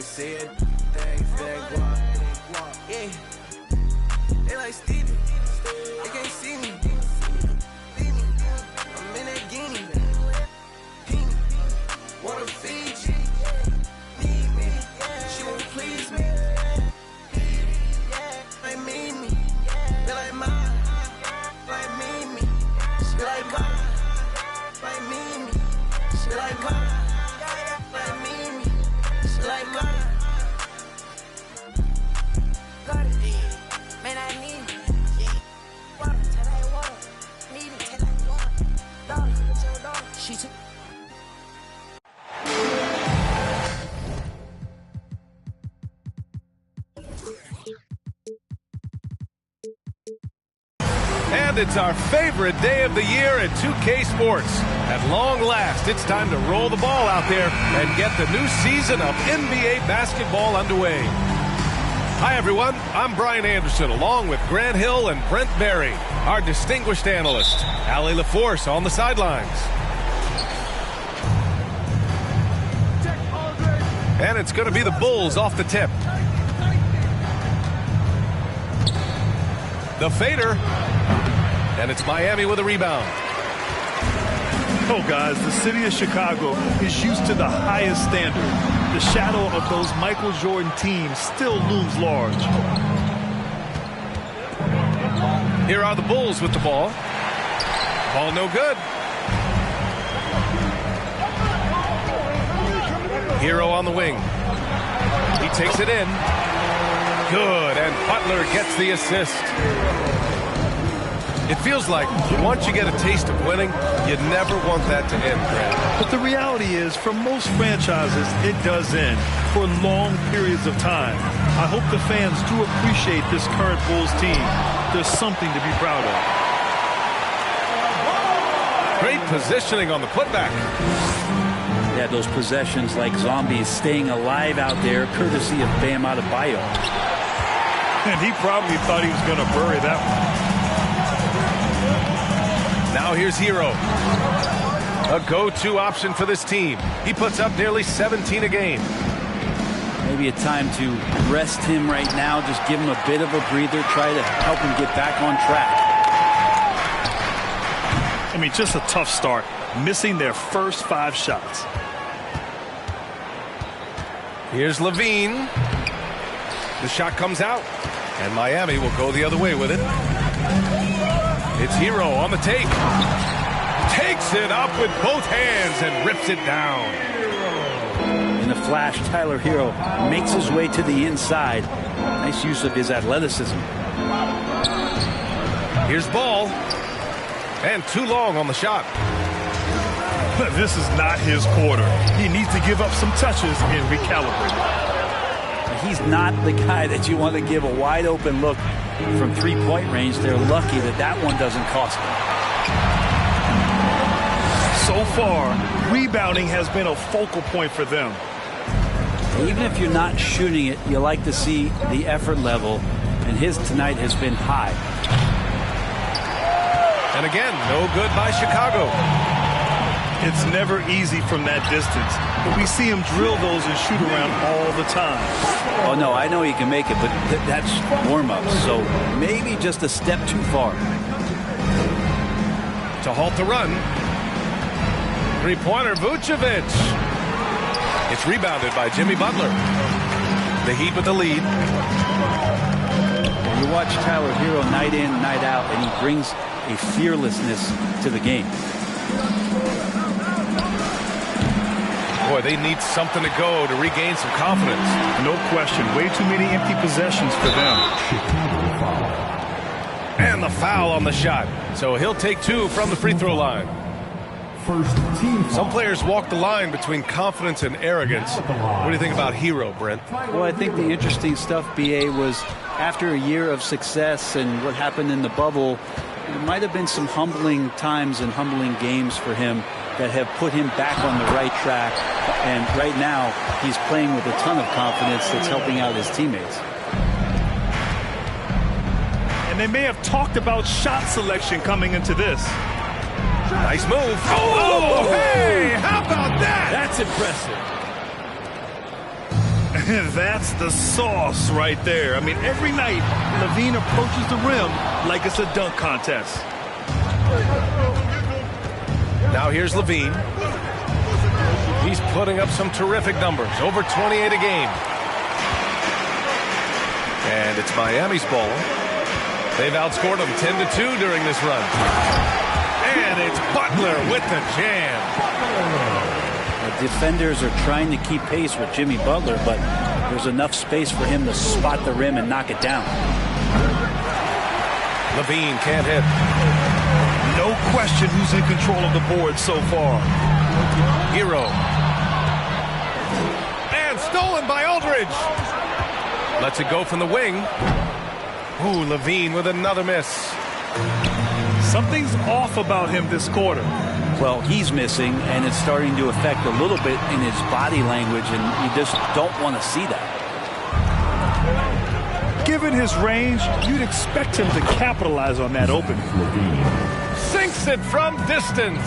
they say it, things that guap. Yeah, they like Stevie, they can't see me. I'm in that guinea. Wanna feed you, need me, she won't please me. They mean me, they like mine, like mean me, she like mine, like mean me, she like mine, like mean me, she like mine. Got it, man, I need it. Water, tell like water, need it, tell like water. Dollar, it's your dollar, she took. And it's our favorite day of the year at 2K Sports. At long last, it's time to roll the ball out there and get the new season of NBA basketball underway. Hi, everyone. I'm Brian Anderson, along with Grant Hill and Brent Berry, our distinguished analyst. Allie LaForce on the sidelines. And it's going to be the Bulls off the tip. The fader. And it's Miami with a rebound. Oh, guys, the city of Chicago is used to the highest standard. The shadow of those Michael Jordan teams still looms large. Here are the Bulls with the ball. Ball no good. Hero on the wing. He takes it in. Good, and Butler gets the assist. It feels like once you get a taste of winning, you never want that to end, Grant. But the reality is, for most franchises, it does end for long periods of time. I hope the fans do appreciate this current Bulls team. There's something to be proud of. Great positioning on the putback. Yeah, those possessions like zombies staying alive out there, courtesy of Bam Adebayo. And he probably thought he was going to bury that one. Now here's Hero. A go-to option for this team. He puts up nearly 17 a game. Maybe a time to rest him right now, just give him a bit of a breather, try to help him get back on track. I mean, just a tough start, missing their first 5 shots. Here's Levine. The shot comes out, and Miami will go the other way with it. It's Hero on the take. Takes it up with both hands and rips it down. In the flash, Tyler Hero makes his way to the inside. Nice use of his athleticism. Here's Ball. And too long on the shot. This is not his quarter. He needs to give up some touches and recalibrate. He's not the guy that you want to give a wide open look from three-point range. They're lucky that that one doesn't cost them. So far, rebounding has been a focal point for them. Even if you're not shooting it, you like to see the effort level, and his tonight has been high. And again, no good by Chicago. It's never easy from that distance, but we see him drill those and shoot around all the time. Oh, no, I know he can make it, but that's warm-up, so maybe just a step too far. To halt the run. Three-pointer, Vucevic. It's rebounded by Jimmy Butler. The Heat with the lead. You watch Tyler Hero night in, night out, and he brings a fearlessness to the game. Boy, they need something to go to regain some confidence. No question. Way too many empty possessions for them. And the foul on the shot. So he'll take 2 from the free throw line. Some players walk the line between confidence and arrogance. What do you think about Hero, Brent? Well, I think the interesting stuff, B.A., was after a year of success and what happened in the bubble, there might have been some humbling times and humbling games for him that have put him back on the right track. And right now, he's playing with a ton of confidence that's helping out his teammates. And they may have talked about shot selection coming into this. Nice move. Oh, hey, how about that? That's impressive. That's the sauce right there. I mean, every night, LaVine approaches the rim like it's a dunk contest. Now here's LaVine. He's putting up some terrific numbers, over 28 a game. And it's Miami's ball. They've outscored them 10-2 during this run. And it's Butler with the jam. The defenders are trying to keep pace with Jimmy Butler, but there's enough space for him to spot the rim and knock it down. LaVine can't hit. No question who's in control of the board so far. Hero. And stolen by Aldridge. Lets it go from the wing. Ooh, LaVine with another miss. Something's off about him this quarter. Well, he's missing, and it's starting to affect a little bit in his body language, and you just don't want to see that. Given his range, you'd expect him to capitalize on that opening. Sinks it from distance.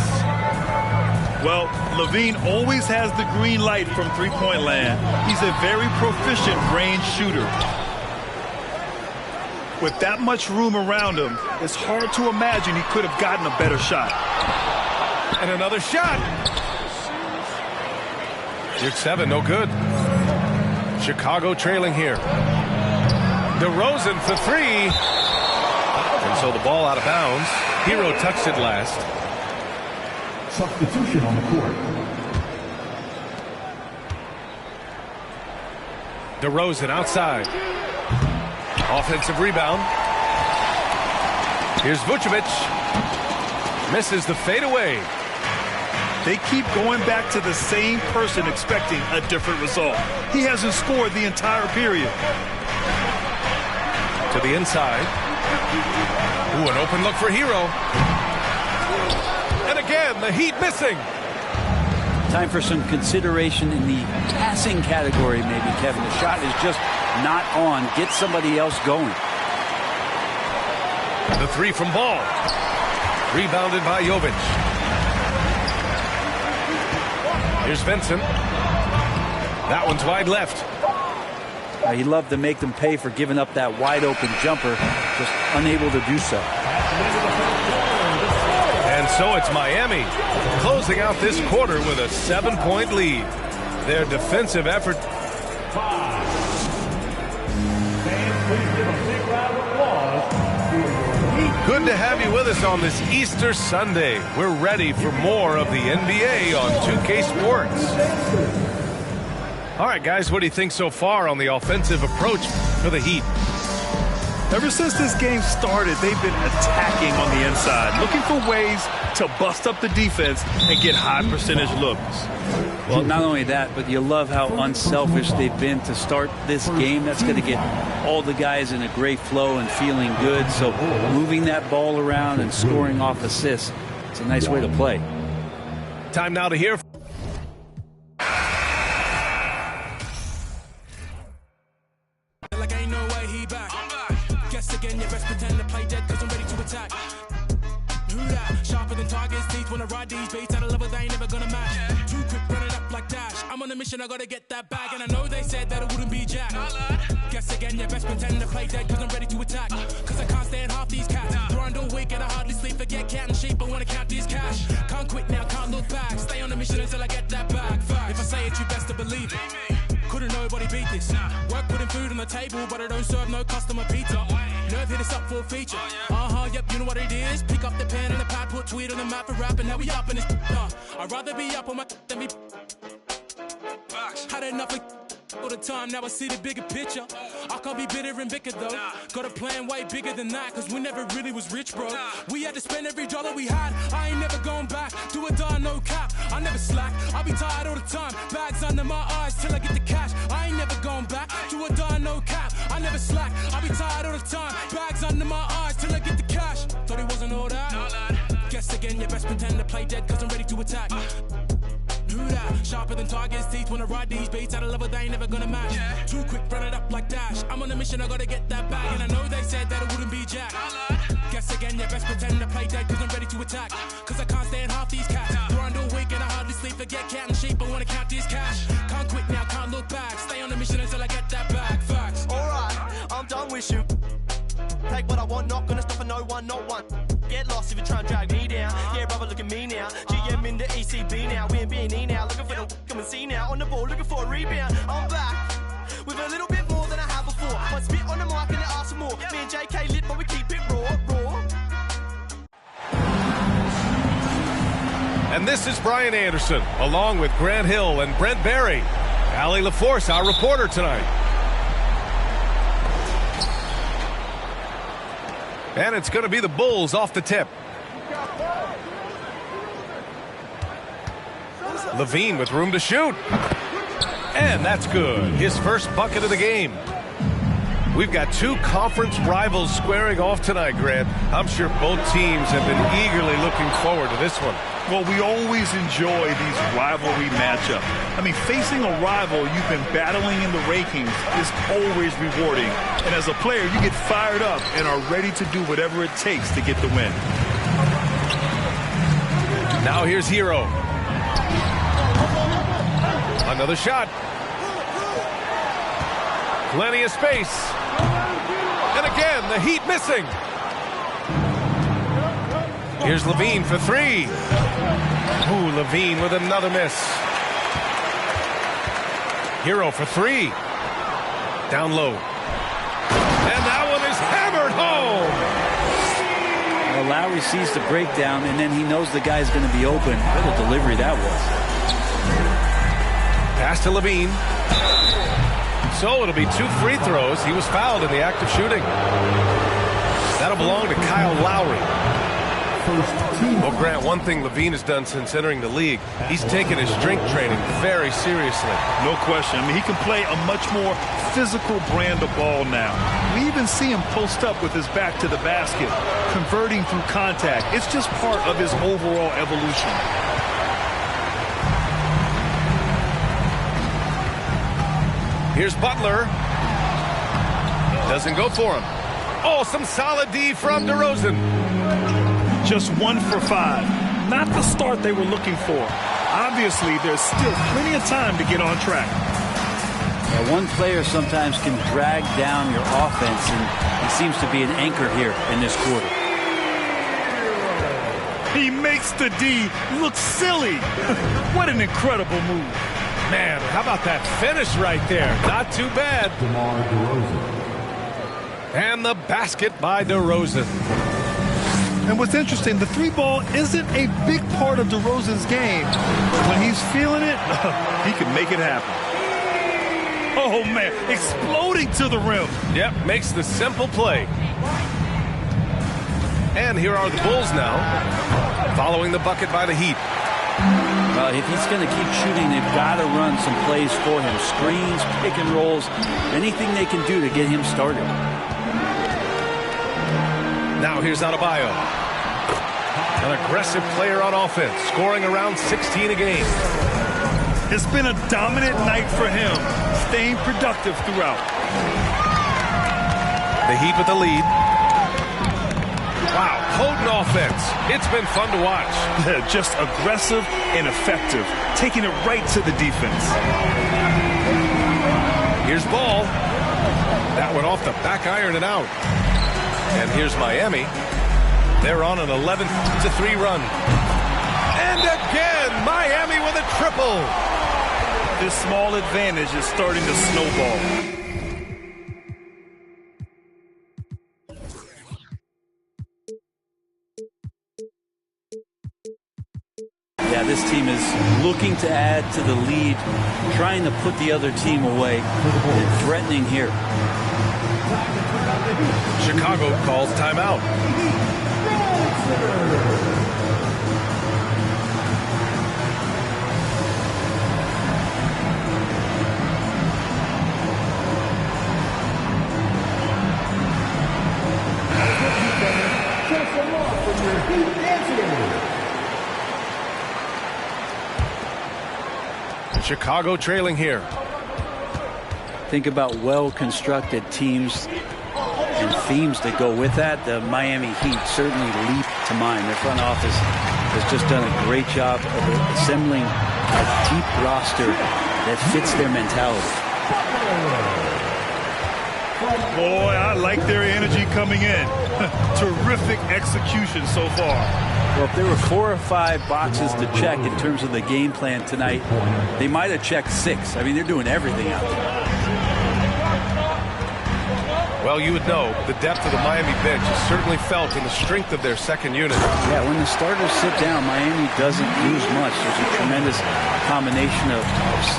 Well, LaVine always has the green light from three-point land. He's a very proficient range shooter. With that much room around him, it's hard to imagine he could have gotten a better shot. And another shot. Here's 7, no good. Chicago trailing here. DeRozan for 3. And so the ball out of bounds. Hero touched it last. Substitution on the court. DeRozan outside. Offensive rebound. Here's Vucevic. Misses the fadeaway. They keep going back to the same person expecting a different result. He hasn't scored the entire period. To the inside. Ooh, an open look for Hero. And again, the Heat missing. Time for some consideration in the passing category, maybe, Kevin. The shot is just not on. Get somebody else going. The 3 from Ball. Rebounded by Jovic. Here's Vincent. That one's wide left. He loved to make them pay for giving up that wide open jumper, just unable to do so. And so it's Miami closing out this quarter with a 7-point lead. Their defensive effort. Good to have you with us on this Easter Sunday. We're ready for more of the NBA on 2K Sports. All right, guys, what do you think so far on the offensive approach for the Heat? Ever since this game started, they've been attacking on the inside, looking for ways to bust up the defense and get high percentage looks. Well, not only that, but you love how unselfish they've been to start this game. That's going to get all the guys in a great flow and feeling good. So moving that ball around and scoring off assists, it's a nice way to play. Time now to hear. Like ain't no way he back. Guess again, you best pretend to play dead, cause I'm ready to attack. Who that? Sharper than targets, teeth wanna ride these beats at a level they ain't never gonna match. Too quick, run it up like Dash. I'm on a mission, I gotta get that bag, and I know they said that it wouldn't be Jack. Guess again, you best pretend to play dead, cause I'm ready to attack. Cause I can't stand half these cats. Grind all week and I hardly sleep, forget cat and sheep, I wanna count these cash. Can't quit now, can't look back. Stay on a mission until I get that bag. If I say it, you best to believe it. Couldn't nobody beat this. Work putting food on the table, but I don't serve no customer pizza. Nerve hit us up for a feature. Yep, you know what it is. Pick up the pen and the pad, put tweet on the map for rapping. Now we up in this. I'd rather be up on my than be. Had enough of all the time, now I see the bigger picture. I can't be bitter and bicker though. Got a plan way bigger than that, cause we never really was rich, bro. We had to spend every dollar we had. I ain't never going back. Do or die, no cap. I never slack. I be tired all the time. Bags under my eyes till I get the cash. I ain't never going back. Do or die, no cap. I never slack. I be tired all the time. Bags under my eyes till I get the cash. Thought it wasn't all that. Guess again, you best pretend to play dead, cause I'm ready to attack. Who that? Sharper than targets, teeth wanna ride these beats at a level they ain't never gonna match. Too quick, run it up like Dash. I'm on a mission, I gotta get that bag, and I know they said that it wouldn't be Jack. Guess again, you best pretend to play dead, cause I'm ready to attack. Cause I can't stand half these cats. Grind all week and I hardly sleep, forget cat and sheep, I wanna count these cash. Can't quit now, can't look back. Stay on a mission until I I get that back, facts. Alright, I'm done with you. Take what I want, not gonna stop for no one, not one. Get lost if you try and drag me down. Yeah, brother, look at me now. GM in the ECB now. We in B&E now. Looking for the come and see now. On the ball, looking for a rebound. I'm back with a little bit more than I have before. I spit on the mic and they ask for more. Me and JK lit, but we keep it raw. And this is Brian Anderson, along with Grant Hill and Brent Barry. Allie LaForce, our reporter tonight. And it's going to be the Bulls off the tip. Levine with room to shoot. And that's good. His first bucket of the game. We've got two conference rivals squaring off tonight, Grant. I'm sure both teams have been eagerly looking forward to this one. Well, we always enjoy these rivalry matchups. I mean, facing a rival you've been battling in the rankings is always rewarding. And as a player, you get fired up and are ready to do whatever it takes to get the win. Now here's Hero. Another shot. Plenty of space. And again, the Heat missing. Here's Levine for three. Ooh, Levine with another miss. Hero for three. Down low. And that one is hammered home. Well, Lowry sees the breakdown, and then he knows the guy's going to be open. What a delivery that was. Pass to Levine. So it'll be 2 free throws. He was fouled in the act of shooting. That'll belong to Kyle Lowry. Well, Grant, one thing Levine has done since entering the league, he's taken his strength training very seriously. No question. I mean, he can play a much more physical brand of ball now. We even see him post up with his back to the basket, converting through contact. It's just part of his overall evolution. Here's Butler. Doesn't go for him. Oh, some solid D from DeRozan. Just 1 for 5. Not the start they were looking for. Obviously, there's still plenty of time to get on track. Yeah, one player sometimes can drag down your offense, and he seems to be an anchor here in this quarter. He makes the D look silly. What an incredible move. Man, how about that finish right there? Not too bad. DeMar DeRozan. And the basket by DeRozan. And what's interesting, the three ball isn't a big part of DeRozan's game. When he's feeling it, he can make it happen. Oh, man, exploding to the rim. Yep, makes the simple play. And here are the Bulls now, following the bucket by the Heat. Well, if he's going to keep shooting, they've got to run some plays for him. Screens, pick and rolls, anything they can do to get him started. Now here's Adebayo. An aggressive player on offense, scoring around 16 a game. It's been a dominant night for him, staying productive throughout. The Heat with the lead. Wow, potent offense. It's been fun to watch. Just aggressive and effective, taking it right to the defense. Here's Ball. That went off the back iron and out. And here's Miami. They're on an 11-3 run. And again, Miami with a triple. This small advantage is starting to snowball. Yeah, this team is looking to add to the lead, trying to put the other team away. They're threatening here. Chicago calls timeout. Chicago trailing here. Think about well-constructed teams and themes that go with that. The Miami Heat certainly leap to mind. Their front office has just done a great job of assembling a deep roster that fits their mentality. Boy, I like their energy coming in. Terrific execution so far. Well, if there were 4 or 5 boxes to check in terms of the game plan tonight, they might have checked 6. I mean, they're doing everything out there. Well, you would know the depth of the Miami bench is certainly felt in the strength of their second unit. Yeah, when the starters sit down, Miami doesn't lose much. There's a tremendous combination of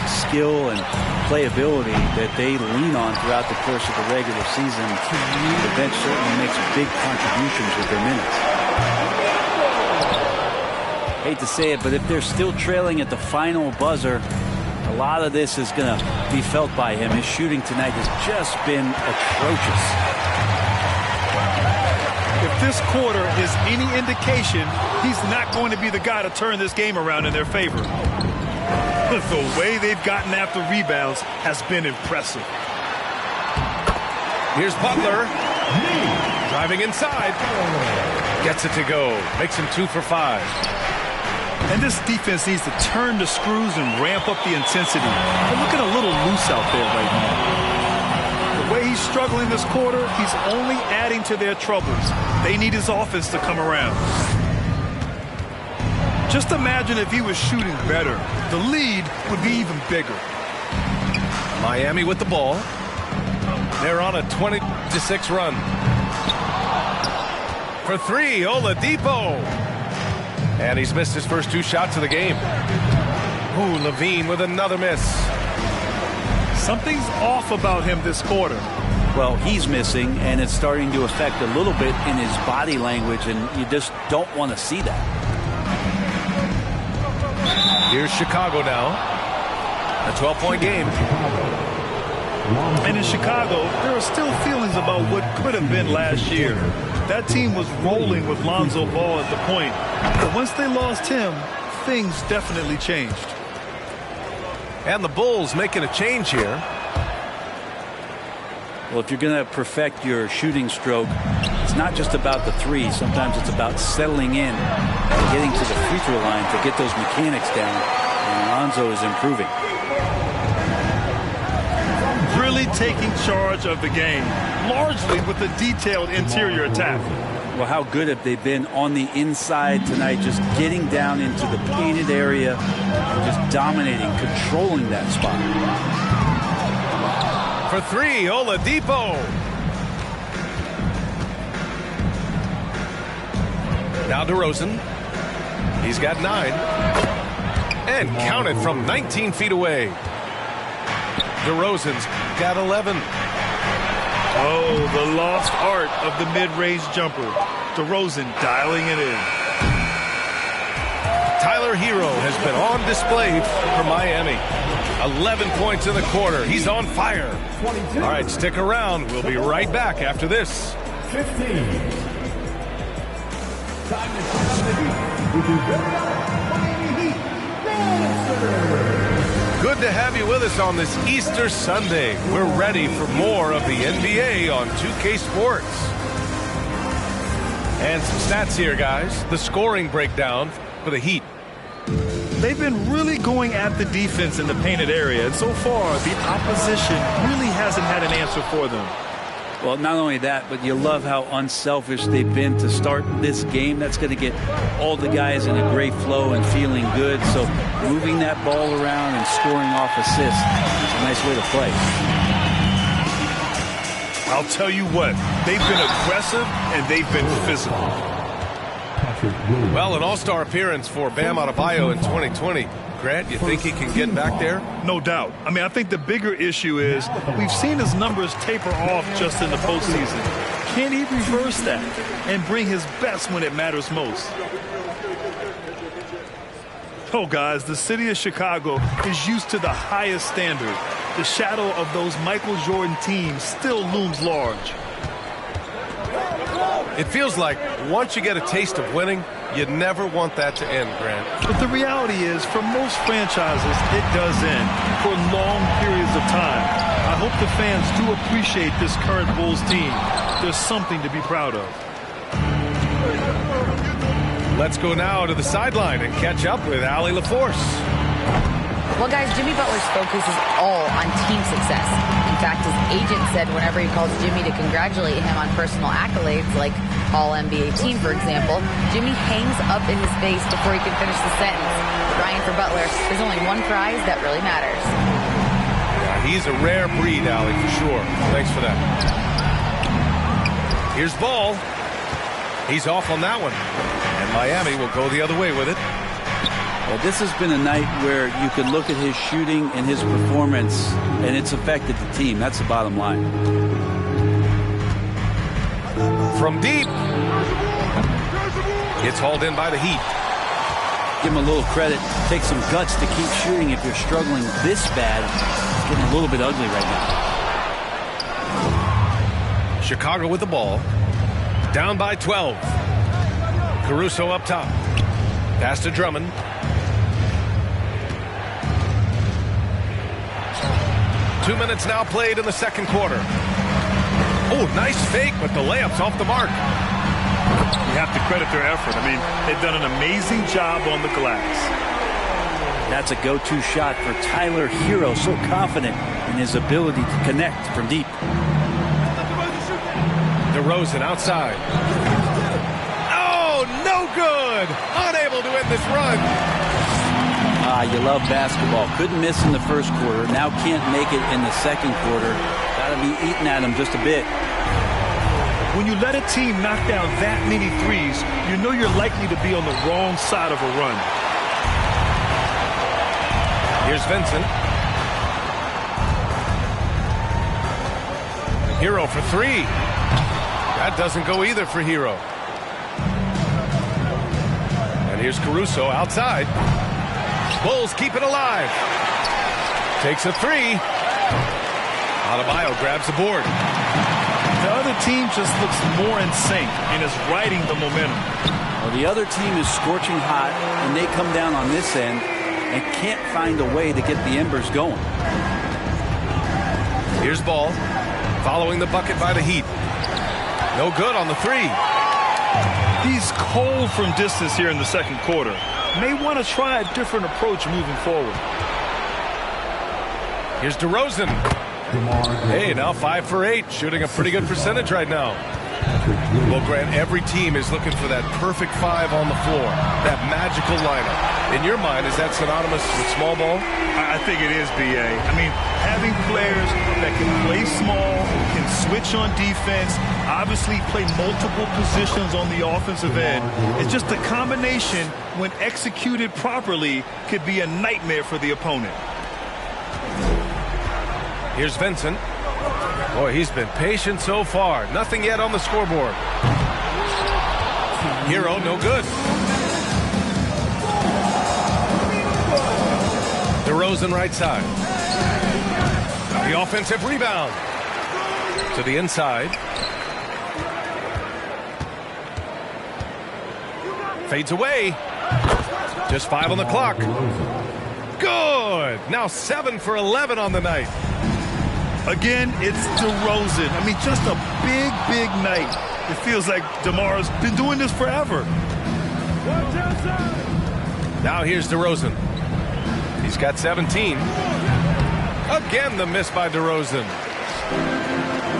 skill and playability that they lean on throughout the course of the regular season. The bench certainly makes big contributions with their minutes. Hate to say it, but if they're still trailing at the final buzzer, a lot of this is going to be felt by him. His shooting tonight has just been atrocious. If this quarter is any indication, he's not going to be the guy to turn this game around in their favor. The way they've gotten after rebounds has been impressive. Here's Butler. Driving inside. Gets it to go. Makes him 2 for 5. And this defense needs to turn the screws and ramp up the intensity. They're looking a little loose out there right now. The way he's struggling this quarter, he's only adding to their troubles. They need his offense to come around. Just imagine if he was shooting better. The lead would be even bigger. Miami with the ball. They're on a 20-6 run. For 3, Oladipo. And he's missed his first 2 shots of the game. Ooh, Levine with another miss. Something's off about him this quarter. Well, he's missing, and it's starting to affect a little bit in his body language, and you just don't want to see that. Here's Chicago now. A 12-point game. And in Chicago, there are still feelings about what could have been last year. That team was rolling with Lonzo Ball at the point. But once they lost him, things definitely changed. And the Bulls making a change here. Well, if you're going to perfect your shooting stroke, it's not just about the 3. Sometimes it's about settling in and getting to the free throw line to get those mechanics down. And Lonzo is improving. Really taking charge of the game, largely with a detailed interior attack. Well, how good have they been on the inside tonight, just getting down into the painted area and just dominating, controlling that spot. For 3, Oladipo. Now DeRozan. He's got 9. And counted from 19 feet away. DeRozan's got 11. Oh, the lost art of the mid-range jumper. DeRozan dialing it in. Tyler Hero has been on display for Miami. 11 points in the quarter. He's on fire. All right, stick around. We'll be right back after this. 15. Time to turn on the heat with your very own Miami Heat Dancer. Good to have you with us on this Easter Sunday. We're ready for more of the NBA on 2K Sports. And some stats here, guys. The scoring breakdown for the Heat. They've been really going at the defense in the painted area, and so far the opposition really hasn't had an answer for them. Well, not only that, but you love how unselfish they've been to start this game. That's going to get all the guys in a great flow and feeling good. So moving that ball around and scoring off assists is a nice way to play. I'll tell you what, they've been aggressive and they've been physical. Well, an all-star appearance for Bam Adebayo in 2020. Grant, you think he can get back there? No doubt. I mean, I think the bigger issue is we've seen his numbers taper off just in the postseason. Can he reverse that and bring his best when it matters most? Oh, guys, the city of Chicago is used to the highest standard. The shadow of those Michael Jordan teams still looms large. It feels like once you get a taste of winning, you never want that to end, Grant. But the reality is, for most franchises, it does end for long periods of time. I hope the fans do appreciate this current Bulls team. There's something to be proud of. Let's go now to the sideline and catch up with Allie LaForce. Well, guys, Jimmy Butler's focus is all on team success. fact, his agent said whenever he calls Jimmy to congratulate him on personal accolades, like All-NBA team, for example, Jimmy hangs up in his face before he can finish the sentence. Ryan, for Butler, there's only one prize that really matters. Yeah, he's a rare breed, Allie, for sure. Thanks for that. Here's Ball. He's off on that one. And Miami will go the other way with it. Well, this has been a night where you could look at his shooting and his performance, and it's affected the team. That's the bottom line. From deep. It's hauled in by the Heat. Give him a little credit. Take some guts to keep shooting if you're struggling this bad. It's getting a little bit ugly right now. Chicago with the ball. Down by 12. Caruso up top. Pass to Drummond. Two minutes now played in the second quarter. Oh, nice fake, but the layup's off the mark. You have to credit their effort. I mean, they've done an amazing job on the glass. That's a go-to shot for Tyler Hero. So confident in his ability to connect from deep. DeRozan outside. Oh, no good. Unable to end this run. You love basketball. Couldn't miss in the first quarter. Now can't make it in the second quarter. Got to be eating at him just a bit. When you let a team knock down that many threes, you know you're likely to be on the wrong side of a run. Here's Vincent. Hero for three. That doesn't go either for Hero. And here's Caruso outside. Bulls keep it alive. Takes a three. Adebayo grabs the board. The other team just looks more in sync and is riding the momentum. Well, the other team is scorching hot, and they come down on this end and can't find a way to get the embers going. Here's Ball. Following the bucket by the Heat. No good on the three. He's cold from distance here in the second quarter. May want to try a different approach moving forward. Here's DeRozan. Hey, now 5 for 8, shooting a pretty good percentage right now. Well, Grant, every team is looking for that perfect 5 on the floor, that magical lineup. In your mind, is that synonymous with small ball? I think it is, B.A. I mean, having players that can play small, can switch on defense, obviously play multiple positions on the offensive end. It's just a combination, when executed properly, could be a nightmare for the opponent. Here's Vincent. Boy, he's been patient so far. Nothing yet on the scoreboard. Hero, no good. DeRozan right side. The offensive rebound. To the inside. Fades away. Just 5 on the clock. Good. Now 7 for 11 on the night. Again, it's DeRozan. I mean, just a big, big night. It feels like DeMar's been doing this forever. Now here's DeRozan. He's got 17. Again, the miss by DeRozan.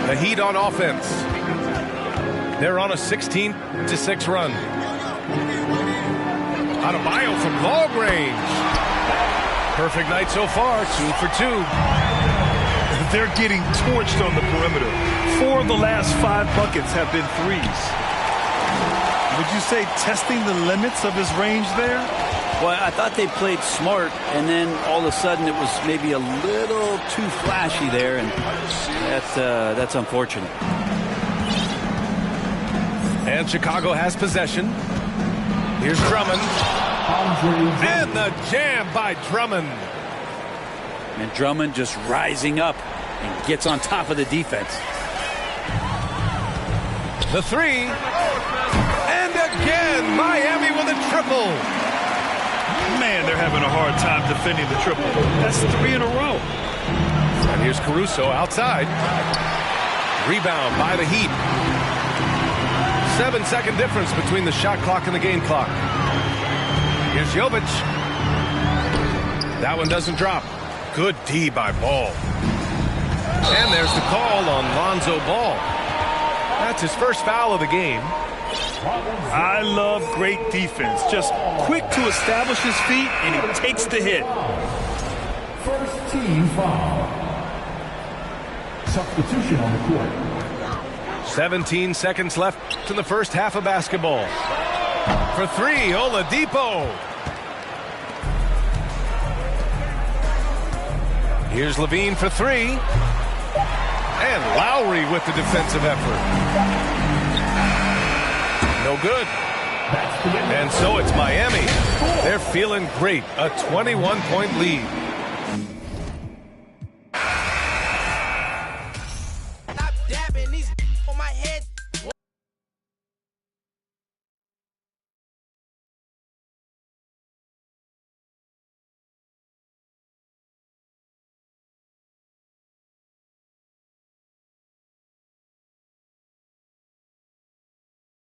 The Heat on offense. They're on a 16-6 run. Adebayo from long range. Perfect night so far, 2 for 2. They're getting torched on the perimeter. 4 of the last 5 buckets have been threes. Would you say testing the limits of his range there? Well, I thought they played smart, and then all of a sudden it was maybe a little too flashy there, and that's unfortunate. And Chicago has possession. Here's Drummond. And the jam by Drummond. And Drummond just rising up and gets on top of the defense. The three. And again, Miami with a triple. Man, they're having a hard time defending the triple. That's 3 in a row. And here's Caruso outside. Rebound by the Heat. 7-second difference between the shot clock and the game clock. Here's Jovic. That one doesn't drop. Good D by Ball. And there's the call on Lonzo Ball. That's his first foul of the game. I love great defense. Just quick to establish his feet, and he takes the hit. First team foul. Substitution on the court. 17 seconds left in the first half of basketball. For three, Oladipo. Here's Levine for three. And Lowry with the defensive effort. No good. And so it's Miami. They're feeling great. A 21-point lead.